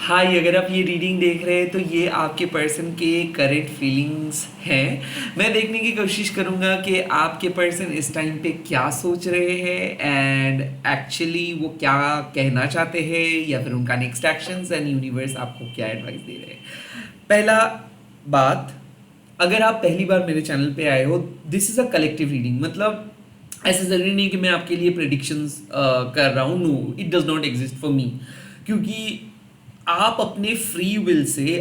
हाय, अगर आप ये रीडिंग देख रहे हैं तो ये आपके पर्सन के करंट फीलिंग्स हैं। मैं देखने की कोशिश करूँगा कि आपके पर्सन इस टाइम पे क्या सोच रहे हैं एंड एक्चुअली वो क्या कहना चाहते हैं या फिर उनका नेक्स्ट एक्शंस एंड यूनिवर्स आपको क्या एडवाइस दे रहे हैं। पहला बात, अगर आप पहली बार मेरे चैनल पे आए हो, this is a collective reading. मतलब ऐसा ज़रूरी नहीं कि मैं आपके लिए प्रेडिक्शंस कर रहा हूँ। No, it does not exist for me, क्योंकि आप अपने फ्री विल से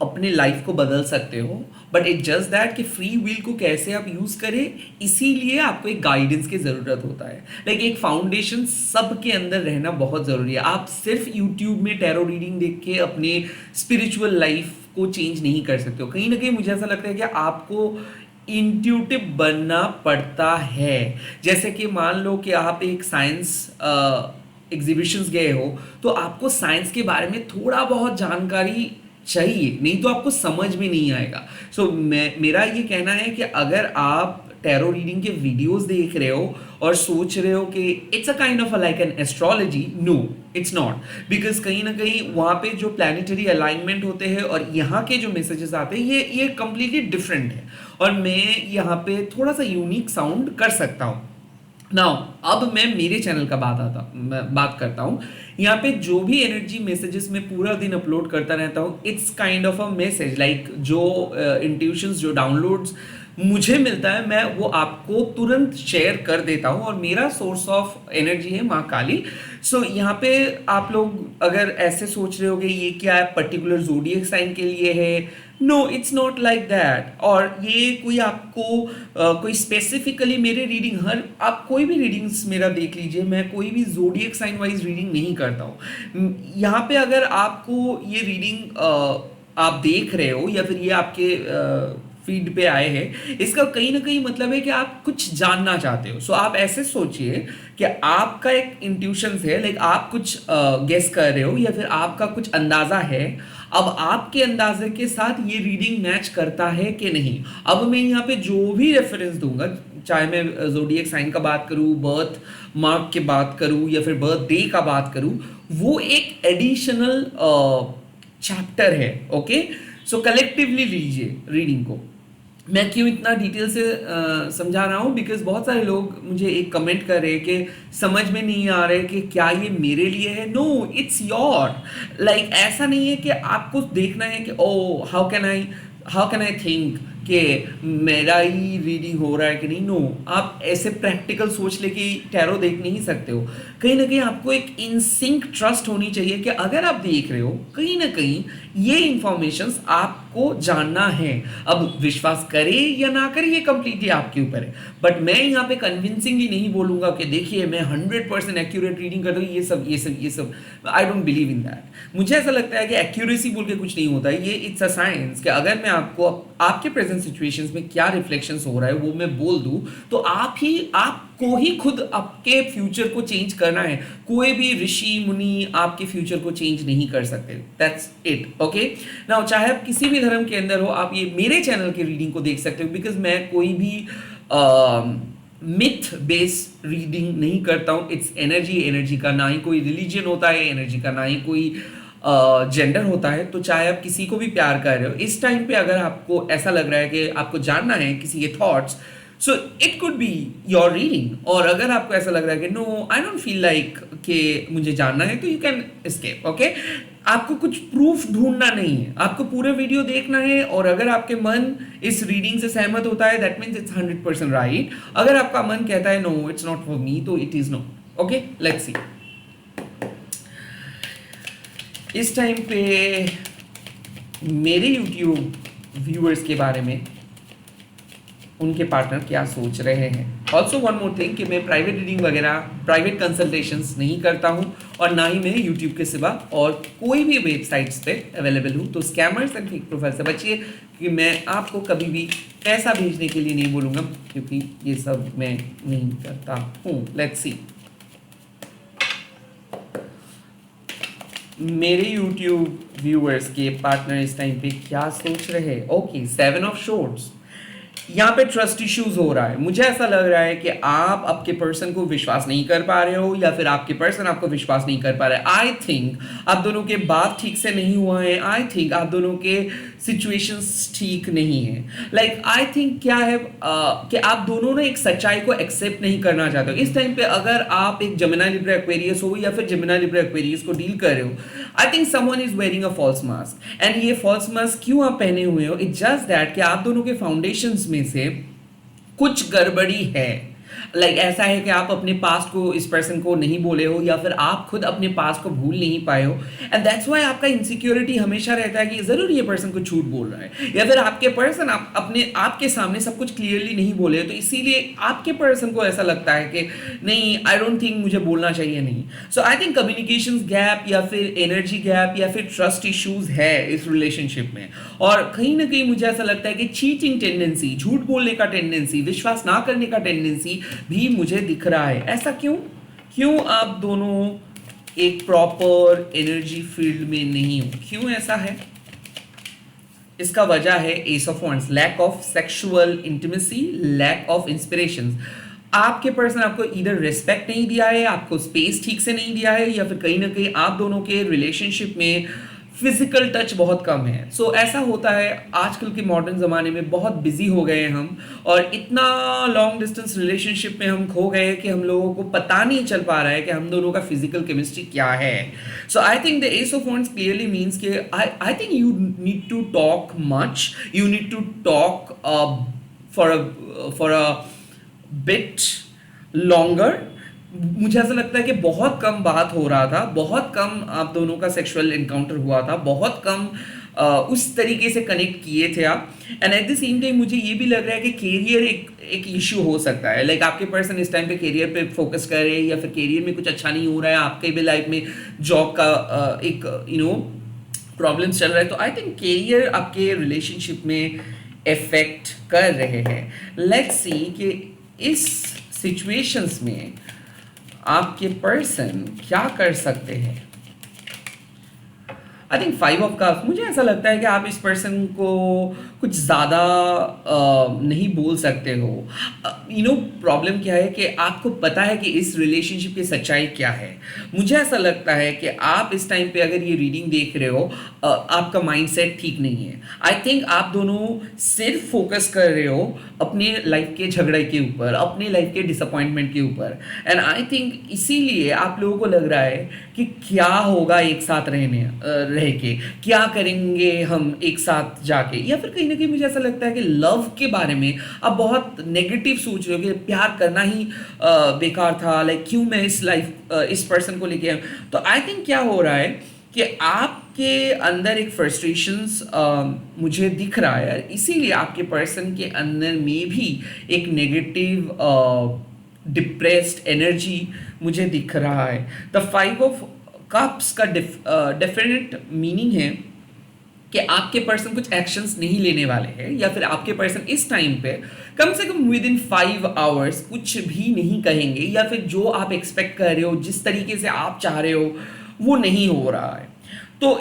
अपने लाइफ को बदल सकते हो। बट इट जस्ट दैट कि फ्री विल को कैसे आप यूज़ करें, इसीलिए आपको एक गाइडेंस की ज़रूरत होता है। लाइक एक फाउंडेशन सबके अंदर रहना बहुत ज़रूरी है। आप सिर्फ यूट्यूब में टैरो रीडिंग देख के अपने स्पिरिचुअल लाइफ को चेंज नहीं कर सकते हो। कहीं ना कहीं मुझे ऐसा लगता है कि आपको इंट्यूटिव बनना पड़ता है। जैसे कि मान लो कि आप एक साइंस एग्जीबिशंस गए हो, तो आपको साइंस के बारे में थोड़ा बहुत जानकारी चाहिए, नहीं तो आपको समझ में नहीं आएगा। मेरा ये कहना है कि अगर आप टैरो रीडिंग के वीडियोस देख रहे हो और सोच रहे हो कि it's a kind of like an astrology, no it's not. Because कहीं ना कहीं वहाँ पे जो प्लानिटरी अलाइनमेंट होते हैं और यहाँ के जो मैसेजेस आते हैं, ये कम्प्लीटली डिफरेंट है। और मैं यहाँ पे थोड़ा सा यूनिक साउंड कर सकता हूँ। नाउ अब मैं मेरे चैनल का मैं बात करता हूँ। यहाँ पे जो भी एनर्जी मैसेजेस मैं पूरा दिन अपलोड करता रहता हूँ, it's kind of a message. Like जो इंट्यूशंस, जो डाउनलोड्स मुझे मिलता है, मैं वो आपको तुरंत शेयर कर देता हूँ। और मेरा सोर्स ऑफ एनर्जी है माँ काली। यहाँ पे आप लोग अगर ऐसे सोच रहे हो कि ये क्या है, पर्टिकुलर जोडियक साइन के लिए है, no it's not like that. और ये कोई आपको कोई स्पेसिफिकली मेरे रीडिंग, हर आप कोई भी रीडिंग्स मेरा देख लीजिए, मैं कोई भी जोडियक साइन वाइज रीडिंग नहीं करता हूँ। यहाँ पे अगर आपको ये रीडिंग आप देख रहे हो या फिर ये आपके फीड पे आए हैं, इसका कहीं ना कहीं मतलब है कि आप कुछ जानना चाहते हो। आप ऐसे सोचिए कि आपका एक इंट्यूशन है, लाइक आप कुछ गेस कर रहे हो या फिर आपका कुछ अंदाजा है। अब आपके अंदाजे के साथ ये रीडिंग मैच करता है कि नहीं। अब मैं यहाँ पे जो भी रेफरेंस दूंगा, चाहे मैं जोडियक साइन का बात करूँ, बर्थ मार्क की बात करूँ या फिर बर्थ डे का बात करूँ, वो एक एडिशनल चैप्टर है। ओके, कलेक्टिवली लीजिए रीडिंग को। मैं क्यों इतना डिटेल से समझा रहा हूँ, बिकॉज बहुत सारे लोग मुझे एक कमेंट कर रहे हैं कि समझ में नहीं आ रहे कि क्या ये मेरे लिए है। No, it's your. लाइक ऐसा नहीं है कि आपको देखना है कि ओ हाउ कैन आई थिंक कि मेरा ही रीडिंग हो रहा है कि नहीं। नो, आप ऐसे प्रैक्टिकल सोच लेके टैरो देख नहीं सकते हो। कहीं ना कहीं आपको एक इनसिंक ट्रस्ट होनी चाहिए कि अगर आप देख रहे हो, कहीं ना कहीं ये इंफॉर्मेशंस आपको जानना है। अब विश्वास करे या ना करे, ये कंप्लीटली आपके ऊपर है। बट मैं यहाँ पे कन्विंसिंगली नहीं बोलूंगा कि देखिए मैं 100% एक्यूरेट रीडिंग करता हूँ। ये सब I don't believe in that. मुझे ऐसा लगता है कि एक्यूरेसी बोल के कुछ नहीं होता है। ये इट्स अ साइंस कि अगर मैं आपको आपके प्रेजेंट सिचुएशंस में क्या रिफ्लेक्शंस हो रहा है वो मैं बोल दूं, तो आपको ही खुद आपके फ्यूचर को चेंज करना है। कोई भी ऋषि मुनि आपके फ्यूचर को चेंज नहीं कर सकते। That's it. ओके, नाउ चाहे आप किसी भी धर्म के अंदर हो, आप ये मेरे चैनल के रीडिंग को देख सकते हो। बिकॉज मैं कोई भी मिथ बेस रीडिंग नहीं करता हूँ। इट्स एनर्जी का ना ही कोई रिलीजन होता है, एनर्जी का ना ही कोई जेंडर होता है। तो चाहे आप किसी को भी प्यार कर रहे हो, इस टाइम पे अगर आपको ऐसा लग रहा है कि आपको जानना है किसी के thoughts, so it could be your reading. और अगर आपको ऐसा लग रहा है कि no I don't feel like कि मुझे जानना है, तो यू कैन एस्केप। ओके, आपको कुछ प्रूफ ढूंढना नहीं है, आपको पूरे वीडियो देखना है। और अगर आपके मन इस रीडिंग से सहमत होता है, दैट मीन्स इट्स 100% राइट। अगर आपका मन कहता है no it's not for me, तो it is no. Okay, let's see इस टाइम पे मेरे YouTube व्यूअर्स के बारे में उनके पार्टनर क्या सोच रहे हैं। ऑल्सो वन मोर थिंग कि मैं प्राइवेट रीडिंग वगैरह, प्राइवेट कंसल्टेशंस नहीं करता हूँ और ना ही मैं यूट्यूब के सिवा और कोई भी वेबसाइट्स पे अवेलेबल हूँ। तो स्कैमर्स एंड फेक प्रोफाइल से बचिए, क्योंकि मैं आपको कभी भी पैसा भेजने के लिए नहीं बोलूँगा, क्योंकि ये सब मैं नहीं करता हूँ। लेट्स सी मेरे YouTube व्यूअर्स के पार्टनर इस टाइम पे क्या सोच रहे हैं। ओके, 7 ऑफ शॉर्ट्स, यहाँ पे ट्रस्ट इश्यूज हो रहा है। मुझे ऐसा लग रहा है कि आप आपके पर्सन को विश्वास नहीं कर पा रहे हो या फिर आपके पर्सन आपको विश्वास नहीं कर पा रहे। आई थिंक आप दोनों के बात ठीक से नहीं हुआ है। आई थिंक आप दोनों के सिचुएशंस ठीक नहीं है। लाइक आई थिंक क्या है कि आप दोनों ने एक सच्चाई को एक्सेप्ट नहीं करना चाहते हो। इस टाइम पे अगर आप एक जेमिनी लिब्रा एक्वेरियस हो या फिर जेमिनी लिब्रा एक्वेरियस को डील कर रहे हो, I think someone is wearing a false mask. And ये फॉल्स मास्क क्यों आप पहने हुए हो? इट्स जस्ट दैट कि आप दोनों के फाउंडेशंस में से कुछ गड़बड़ी है। ऐसा है कि आप अपने पास्ट को इस पर्सन को नहीं बोले हो या फिर आप खुद अपने पास्ट को भूल नहीं पाए हो। एंड दैट्स व्हाई आपका इनसिक्योरिटी हमेशा रहता है कि जरूर ये पर्सन को झूठ बोल रहा है या फिर आपके पर्सन अपने आपके सामने सब कुछ क्लियरली नहीं बोले, तो इसीलिए आपके पर्सन को ऐसा लगता है कि नहीं, आई डोंट थिंक मुझे बोलना चाहिए नहीं। सो आई थिंक कम्युनिकेशन गैप या फिर एनर्जी गैप या फिर ट्रस्ट इश्यूज है इस रिलेशनशिप में। और कहीं ना कहीं मुझे ऐसा लगता है कि चीटिंग टेंडेंसी, झूठ बोलने का टेंडेंसी, विश्वास ना करने का टेंडेंसी भी मुझे दिख रहा है। ऐसा क्यों? क्यों आप दोनों एक प्रॉपर एनर्जी फील्ड में नहीं हो? क्यों ऐसा है? इसका वजह है ace of wands, lack of sexual intimacy, lack of inspiration. आपके पर्सन आपको इधर रिस्पेक्ट नहीं दिया है, आपको स्पेस ठीक से नहीं दिया है, या फिर कहीं ना कहीं आप दोनों के रिलेशनशिप में फिजिकल टच बहुत कम है। सो ऐसा होता है आजकल के मॉडर्न ज़माने में, बहुत बिजी हो गए हैं हम और इतना लॉन्ग डिस्टेंस रिलेशनशिप में हम खो गए कि हम लोगों को पता नहीं चल पा रहा है कि हम दोनों का फिजिकल केमिस्ट्री क्या है। So I think the ace of wands clearly means कि I think you need to talk much, you need to talk for a bit longer. मुझे ऐसा लगता है कि बहुत कम बात हो रहा था, बहुत कम आप दोनों का सेक्सुअल एनकाउंटर हुआ था, बहुत कम उस तरीके से कनेक्ट किए थे आप। And at the same time मुझे ये भी लग रहा है कि कैरियर एक इशू हो सकता है। आपके पर्सन इस टाइम पे कैरियर पे फोकस कर रहे हैं या फिर कैरियर में कुछ अच्छा नहीं हो रहा है, आपके भी लाइफ में जॉब का एक प्रॉब्लम्स चल रहा है। तो आई थिंक कैरियर आपके रिलेशनशिप में इफेक्ट कर रहे हैं। लेट्स सी कि इस सिचुएशंस में आपके पर्सन क्या कर सकते हैं। आई थिंक 5 ऑफ कप्स, मुझे ऐसा लगता है कि आप इस पर्सन को कुछ ज़्यादा नहीं बोल सकते हो। प्रॉब्लम क्या है कि आपको पता है कि इस रिलेशनशिप की सच्चाई क्या है। मुझे ऐसा लगता है कि आप इस टाइम पे अगर ये रीडिंग देख रहे हो, आपका माइंडसेट ठीक नहीं है। आई थिंक आप दोनों सिर्फ फोकस कर रहे हो अपने लाइफ के झगड़े के ऊपर, अपने लाइफ के डिसअपॉइंटमेंट के ऊपर। एंड आई थिंक इसीलिए आप लोगों को लग रहा है कि क्या होगा एक साथ रह के, क्या करेंगे हम एक साथ जाके, या फिर कहीं ना कहीं मुझे ऐसा लगता है कि लव के बारे में आप बहुत नेगेटिव सोच रहे हो कि प्यार करना ही बेकार था, क्यों मैं इस पर्सन को लेके आया। तो आई थिंक क्या हो रहा है कि आपके अंदर एक फ्रस्ट्रेशंस मुझे दिख रहा है, इसीलिए आपके पर्सन के अंदर में भी एक नेगेटिव डिप्रेस्ड एनर्जी मुझे दिख रहा है। द 5 ऑफ कप्स का डेफिनेट मीनिंग है कि आपके पर्सन कुछ एक्शंस नहीं लेने वाले हैं, या फिर आपके पर्सन इस टाइम पे कम से कम विद इन 5 आवर्स कुछ भी नहीं कहेंगे, या फिर जो आप एक्सपेक्ट कर रहे हो, जिस तरीके से आप चाह रहे हो, वो नहीं हो रहा है। तो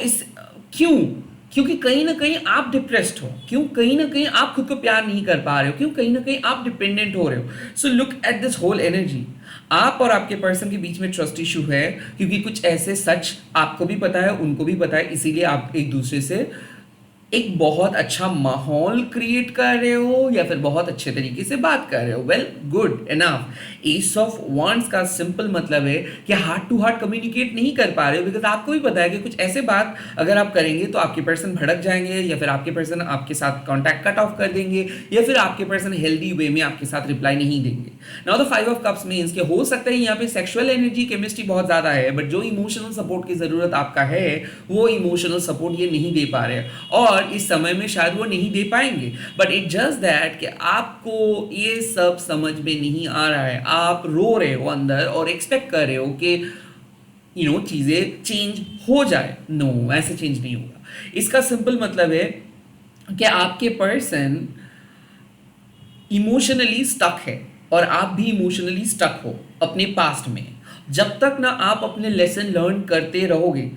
क्योंकि कहीं ना कहीं आप डिप्रेस्ड हो, क्यों कहीं ना कहीं आप खुद को प्यार नहीं कर पा रहे हो, क्यों कहीं ना कहीं आप डिपेंडेंट हो रहे हो। So look at this whole energy. आप और आपके पर्सन के बीच में ट्रस्ट इशू है, क्योंकि कुछ ऐसे सच आपको भी पता है, उनको भी पता है, इसीलिए आप एक दूसरे से एक बहुत अच्छा माहौल क्रिएट कर रहे हो या फिर बहुत अच्छे तरीके से बात कर रहे हो। Well, good enough. S of wands का सिंपल मतलब है कि हार्ट टू हार्ट कम्युनिकेट नहीं कर पा रहे हो, बिकॉज आपको भी पता है कि कुछ ऐसे बात अगर आप करेंगे तो आपके पर्सन भड़क जाएंगे, या फिर आपके पर्सन आपके साथ कॉन्टैक्ट कट ऑफ कर देंगे, या फिर आपके पर्सन हेल्दी वे में आपके साथ रिप्लाई नहीं देंगे। Now the 5 of cups means कि हो सकता है यहाँ पे सेक्सुअल एनर्जी केमिस्ट्री बहुत ज्यादा है, बट जो इमोशनल सपोर्ट की जरूरत आपका है वो इमोशनल सपोर्ट ये नहीं दे पा रहे, और इस समय में शायद वो नहीं दे पाएंगे। बट इट जस्ट दैट कि आपको ये सब समझ में नहीं आ रहा है, आप रो रहे हो अंदर और एक्सपेक्ट कर रहे हो कि चीजें चेंज हो जाए। नो, ऐसे चेंज नहीं होगा। इसका सिंपल मतलब है कि आपके पर्सन इमोशनली स्टक है और आप भी इमोशनली स्टक हो अपने पास्ट में। जब तक ना आप अपने लेसन लर्न करते रहोगे,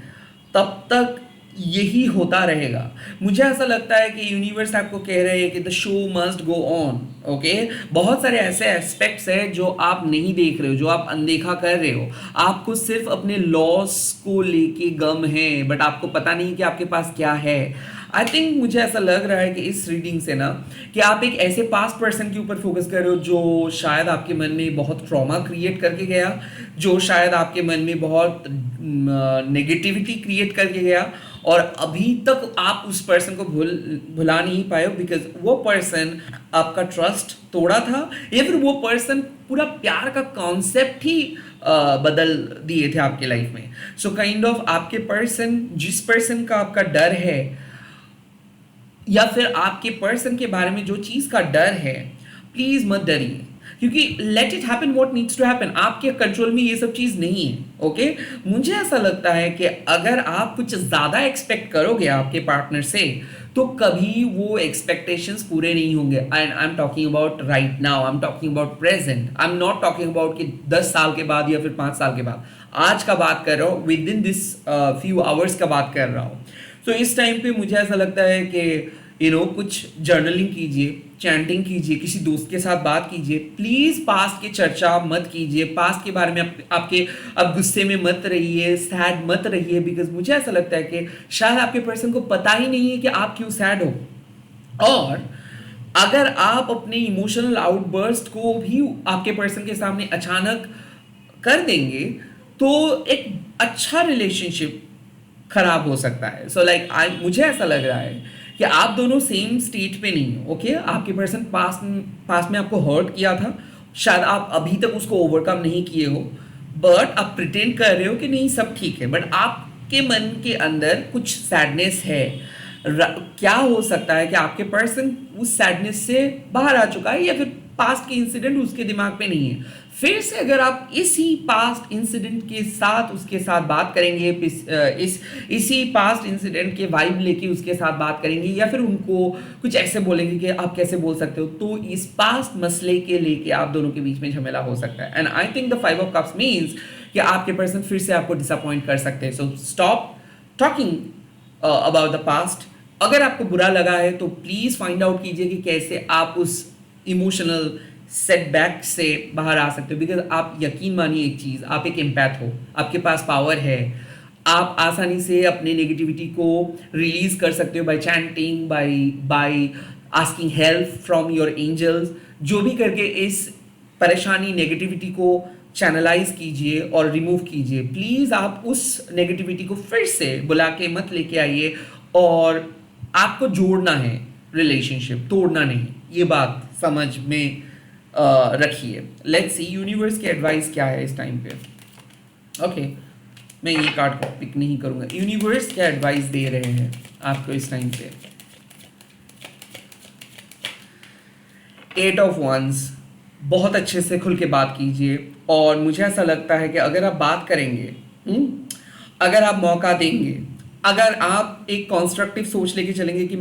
तब तक यही होता रहेगा। मुझे ऐसा लगता है कि यूनिवर्स आपको कह रहे हैं कि the show must go on. Okay, बहुत सारे ऐसे एस्पेक्ट्स हैं जो आप नहीं देख रहे हो, जो आप अनदेखा कर रहे हो। आपको सिर्फ अपने लॉस को लेके गम है, बट आपको पता नहीं कि आपके पास क्या है। आई थिंक मुझे ऐसा लग रहा है कि इस रीडिंग से ना, कि आप एक ऐसे पास्ट पर्सन के ऊपर फोकस कर रहे हो जो शायद आपके मन में बहुत ट्रॉमा क्रिएट करके गया, जो शायद आपके मन में बहुत नेगेटिविटी क्रिएट करके गया, और अभी तक आप उस पर्सन को भुला नहीं पाए हो, बिकॉज वो पर्सन आपका ट्रस्ट तोड़ा था, या फिर वो पर्सन पूरा प्यार का कॉन्सेप्ट ही बदल दिए थे आपके लाइफ में। सो काइंड ऑफ आपके पर्सन, जिस पर्सन का आपका डर है, या फिर आपके पर्सन के बारे में जो चीज़ का डर है, प्लीज़ मत डरिए, क्योंकि let it happen what needs to happen. आपके कंट्रोल में ये सब चीज़ नहीं है। ओके, मुझे ऐसा लगता है कि अगर आप कुछ ज़्यादा एक्सपेक्ट करोगे आपके पार्टनर से, तो कभी वो एक्सपेक्टेशंस पूरे नहीं होंगे। And I am talking about right now, I am talking about present, I am not talking about कि 10 साल के बाद या फिर 5 साल के बाद। आज का बात कर रहा हूँ, with in this few hours का बात कर रहा हूँ। तो इस टाइम पे मुझे ऐसा लगता है कि कुछ जर्नलिंग कीजिए, चैंटिंग कीजिए, किसी दोस्त के साथ बात कीजिए। प्लीज़ पास्ट की चर्चा मत कीजिए, पास्ट के बारे में आप गुस्से में मत रहिए, सैड मत रहिए, बिकॉज मुझे ऐसा लगता है कि शायद आपके पर्सन को पता ही नहीं है कि आप क्यों सैड हो। और अगर आप अपने इमोशनल आउटबर्स्ट को भी आपके पर्सन के सामने अचानक कर देंगे, तो एक अच्छा रिलेशनशिप खराब हो सकता है। सो लाइक मुझे ऐसा लग रहा है कि आप दोनों सेम स्टेट पे नहीं हो। ओके, आपके पर्सन पास्ट में आपको हर्ट किया था, शायद आप अभी तक उसको ओवरकम नहीं किए हो, बट आप प्रिटेंड कर रहे हो कि नहीं सब ठीक है, बट आपके मन के अंदर कुछ सैडनेस है। क्या हो सकता है कि आपके पर्सन उस सैडनेस से बाहर आ चुका है, या फिर पास्ट के इंसिडेंट उसके दिमाग पे नहीं है। फिर से अगर आप इसी पास्ट इंसिडेंट के साथ उसके साथ बात करेंगे, इसी पास्ट इंसिडेंट के वाइब लेके उसके साथ बात करेंगे, या फिर उनको कुछ ऐसे बोलेंगे कि आप कैसे बोल सकते हो, तो इस पास्ट मसले के लेके आप दोनों के बीच में झमेला हो सकता है। And I think the 5 of cups means कि आपके पर्सन फिर से आपको डिसअपॉइंट कर सकते हैं। So stop talking about the past. अगर आपको बुरा लगा है तो प्लीज़ फाइंड आउट कीजिए कि कैसे आप उस इमोशनल सेटबैक से बाहर आ सकते हो। बिकॉज आप यकीन मानिए एक चीज़, आप एक एम्पैथ हो, आपके पास पावर है, आप आसानी से अपने नेगेटिविटी को रिलीज कर सकते हो by chanting, by asking help from your angels. जो भी करके इस परेशानी नेगेटिविटी को चैनलाइज कीजिए और रिमूव कीजिए। प्लीज़ आप उस नेगेटिविटी को फिर से बुला के मत लेके आइए, और आपको जोड़ना है, रिलेशनशिप तोड़ना नहीं। ये बात समझ में रखिए। लेट्स सी यूनिवर्स की एडवाइस क्या है इस टाइम पे। ओके, मैं ये कार्ड को पिक नहीं करूंगा। यूनिवर्स क्या एडवाइस दे रहे हैं आपको इस टाइम पे। 8 ऑफ वंस, बहुत अच्छे से खुल के बात कीजिए, और मुझे ऐसा लगता है कि अगर आप बात करेंगे, अगर आप मौका देंगे, अगर आप एक कॉन्स्ट्रक्टिव सोच लेके चलेंगे कि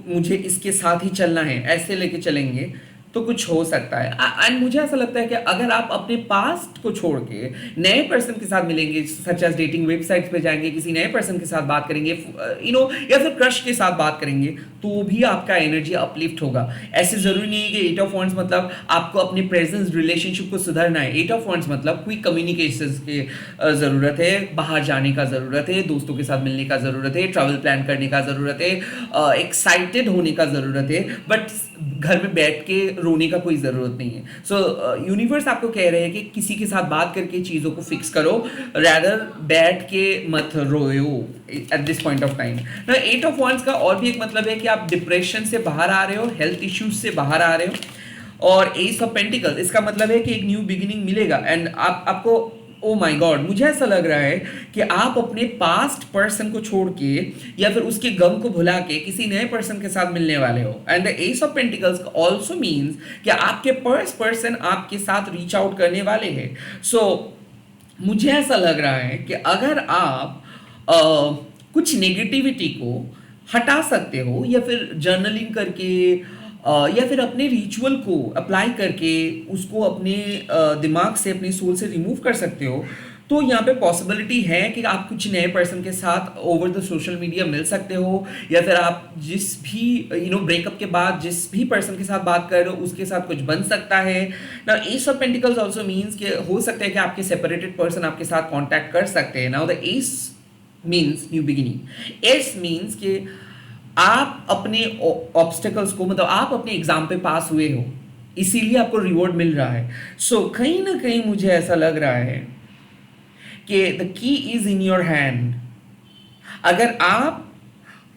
मुझे इसके साथ ही चलना है, ऐसे लेके चलेंगे, तो कुछ हो सकता है। एंड मुझे ऐसा लगता है कि अगर आप अपने पास्ट को छोड़ के नए पर्सन के साथ मिलेंगे, सच एज डेटिंग वेबसाइट्स पे जाएंगे, किसी नए पर्सन के साथ बात करेंगे, या फिर क्रश के साथ बात करेंगे, तो भी आपका एनर्जी अपलिफ्ट होगा। ऐसे जरूरी नहीं है कि 8 ऑफ वंड्स मतलब आपको अपने प्रेजेंस रिलेशनशिप को सुधारना है। 8 ऑफ वंड्स मतलब क्विक कम्युनिकेशन की ज़रूरत है, बाहर जाने का ज़रूरत है, दोस्तों के साथ मिलने का ज़रूरत है, ट्रैवल प्लान करने का ज़रूरत है, एक्साइटेड होने का ज़रूरत है, बट घर में बैठ के रोने का कोई ज़रूरत नहीं है। सो यूनिवर्स आपको कह रहे हैं कि किसी के साथ बात करके चीज़ों को फिक्स करो, रैदर बैठ के मत रोयो at this point of time. ना 8 ऑफ वंड्स का और भी एक मतलब है कि आप डिप्रेशन से बाहर आ रहे हो, हेल्थ इश्यूज से बाहर आ रहे हो। और एस ऑफ पेंटिकल्स, इसका मतलब है कि एक न्यू बिगिनिंग मिलेगा। एंड आपको, ओ माय गॉड, मुझे ऐसा लग रहा है कि आप अपने पास्ट पर्सन को छोड़ के या फिर उसके गम को भुला के किसी नए पर्सन के साथ मिलने वाले हो। And the ace of pentacles also means कि आपके पर्सन आपके साथ रीच आउट करने वाले हैं। सो मुझे ऐसा लग रहा है कि अगर आप कुछ नेगेटिविटी को हटा सकते हो, या फिर जर्नलिंग करके, या फिर अपने रिचुअल को अप्लाई करके उसको अपने दिमाग से, अपनी सोल से रिमूव कर सकते हो, तो यहाँ पे पॉसिबिलिटी है कि आप कुछ नए पर्सन के साथ ओवर द सोशल मीडिया मिल सकते हो, या फिर आप जिस भी ब्रेकअप के बाद जिस भी पर्सन के साथ बात कर रहे हो उसके साथ कुछ बन सकता है ना। S of pentacles also means कि हो सकता है कि आपके सेपरेटेड पर्सन आपके साथ कॉन्टैक्ट कर सकते हैं। Now the S means new beginning. S means कि आप अपने ऑब्स्टेकल्स को, मतलब आप अपने एग्जाम पे पास हुए हो, इसीलिए आपको रिवॉर्ड मिल रहा है। सो कहीं ना कहीं मुझे ऐसा लग रहा है कि the key is in your hand. अगर आप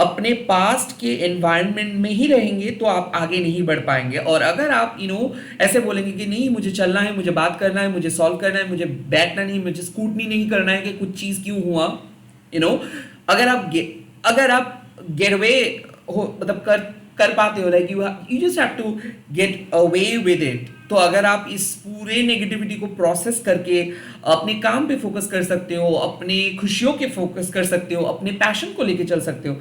अपने पास्ट के एनवायरनमेंट में ही रहेंगे तो आप आगे नहीं बढ़ पाएंगे। और अगर आप ऐसे बोलेंगे कि नहीं मुझे चलना है, मुझे बात करना है, मुझे सॉल्व करना है, मुझे बैठना नहीं, मुझे स्कूटनी नहीं करना है कि कुछ चीज़ क्यों हुआ, अगर आप गेट अवे हो, मतलब कर पाते हो, like you just have to get away with it. तो अगर आप इस पूरे नेगेटिविटी को प्रोसेस करके अपने काम पे फोकस कर सकते हो, अपने खुशियों के फोकस कर सकते हो, अपने पैशन को लेके चल सकते हो,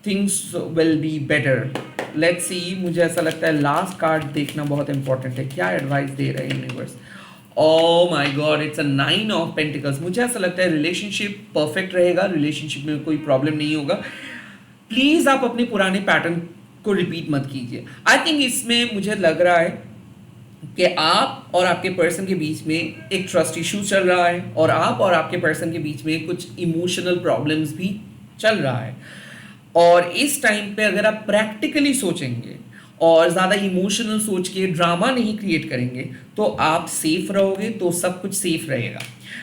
things will be better. Let's see, मुझे ऐसा लगता है लास्ट कार्ड देखना बहुत इंपॉर्टेंट है। क्या एडवाइस दे रहा है universe? Oh my God, it's a 9 of pentacles. मुझे ऐसा लगता है रिलेशनशिप परफेक्ट रहेगा, रिलेशनशिप में कोई प्रॉब्लम नहीं होगा। प्लीज आप अपने पुराने पैटर्न को रिपीट मत कीजिए। आई थिंक इसमें मुझे लग रहा है कि आप और आपके पर्सन के बीच में एक ट्रस्ट इशू चल रहा है, और आप और आपके पर्सन के बीच में कुछ इमोशनल प्रॉब्लम्स भी चल रहा है। और इस टाइम पे अगर आप प्रैक्टिकली सोचेंगे और ज़्यादा इमोशनल सोच के ड्रामा नहीं क्रिएट करेंगे तो आप सेफ रहोगे, तो सब कुछ सेफ रहेगा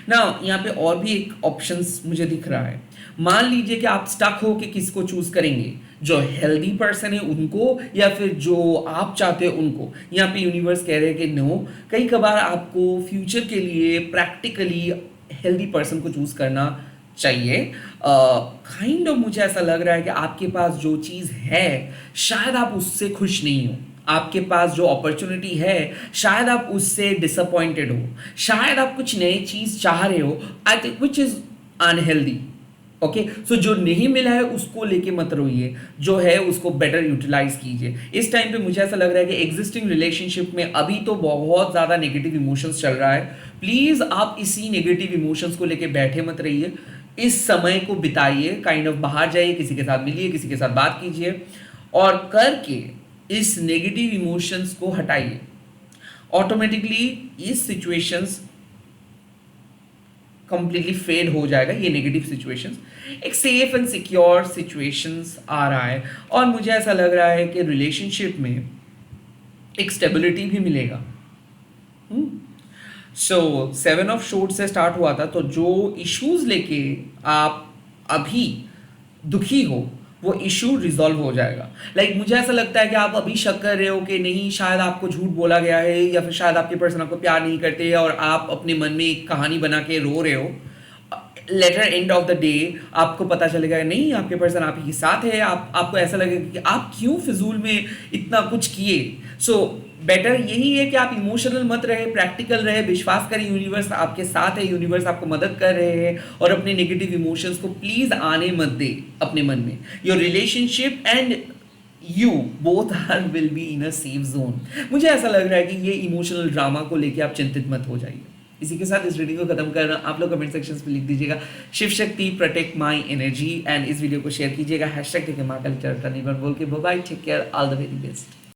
ना। यहाँ पे और भी एक ऑप्शंस मुझे दिख रहा है। मान लीजिए कि आप स्टक हो कि किसको चूज करेंगे, जो हेल्दी पर्सन है उनको या फिर जो आप चाहते हो उनको। यहाँ पे यूनिवर्स कह रहे हैं कि नो, कई कबार आपको फ्यूचर के लिए प्रैक्टिकली हेल्दी पर्सन को चूज करना चाहिए। काइंड ऑफ मुझे ऐसा लग रहा है कि आपके पास जो चीज़ है शायद आप उससे खुश नहीं हो, आपके पास जो अपॉर्चुनिटी है शायद आप उससे डिसअपॉइंटेड हो, शायद आप कुछ नई चीज़ चाह रहे हो, I think which is unhealthy. Okay, so जो नहीं मिला है उसको लेके मत रोइए, जो है उसको बेटर यूटिलाइज कीजिए। इस टाइम पे मुझे ऐसा लग रहा है कि एग्जिस्टिंग रिलेशनशिप में अभी तो बहुत ज़्यादा नेगेटिव इमोशंस चल रहा है। प्लीज़ आप इसी नेगेटिव इमोशंस को लेके बैठे मत रहिए, इस समय को बिताइए, काइंड ऑफ बाहर जाइए, किसी के साथ मिलिए, किसी के साथ बात कीजिए, और करके इस नेगेटिव इमोशंस को हटाइए। ऑटोमेटिकली इस सिचुएशंस कंप्लीटली फेड हो जाएगा, ये नेगेटिव सिचुएशंस, एक सेफ एंड सिक्योर सिचुएशंस आ रहा है। और मुझे ऐसा लग रहा है कि रिलेशनशिप में एक स्टेबिलिटी भी मिलेगा। सो 7 ऑफ शॉर्ट्स से स्टार्ट हुआ था, तो जो इश्यूज लेके आप अभी दुखी हो वो इशू रिजॉल्व हो जाएगा। लाइक मुझे ऐसा लगता है कि आप अभी शक कर रहे हो कि नहीं शायद आपको झूठ बोला गया है, या फिर शायद आपके पर्सन आपको प्यार नहीं करते, और आप अपने मन में एक कहानी बना के रो रहे हो। Later end of the day आपको पता चलेगा नहीं, आपके पर्सन आप ही साथ है। आपको ऐसा लगेगा कि आप क्यों फिजूल में इतना कुछ किए। सो बेटर यही है कि आप इमोशनल मत रहे, प्रैक्टिकल रहे, विश्वास करें यूनिवर्स आपके साथ है, यूनिवर्स आपको मदद कर रहे हैं, और अपने नेगेटिव इमोशंस को प्लीज आने मत दे अपने मन में। Your relationship and you both are will be in a safe zone. मुझे ऐसा लग रहा है कि ये इमोशनल ड्रामा को लेके आप चिंतित मत हो जाइए। इसी के साथ इस वीडियो को खत्म कर रहा हूं। आप लोग कमेंट सेक्शन में लिख दीजिएगा Shiv Shakti protect my energy, and इस वीडियो को शेयर कीजिएगा #महाकाली बोल के। Bye bye, take care, all the very best.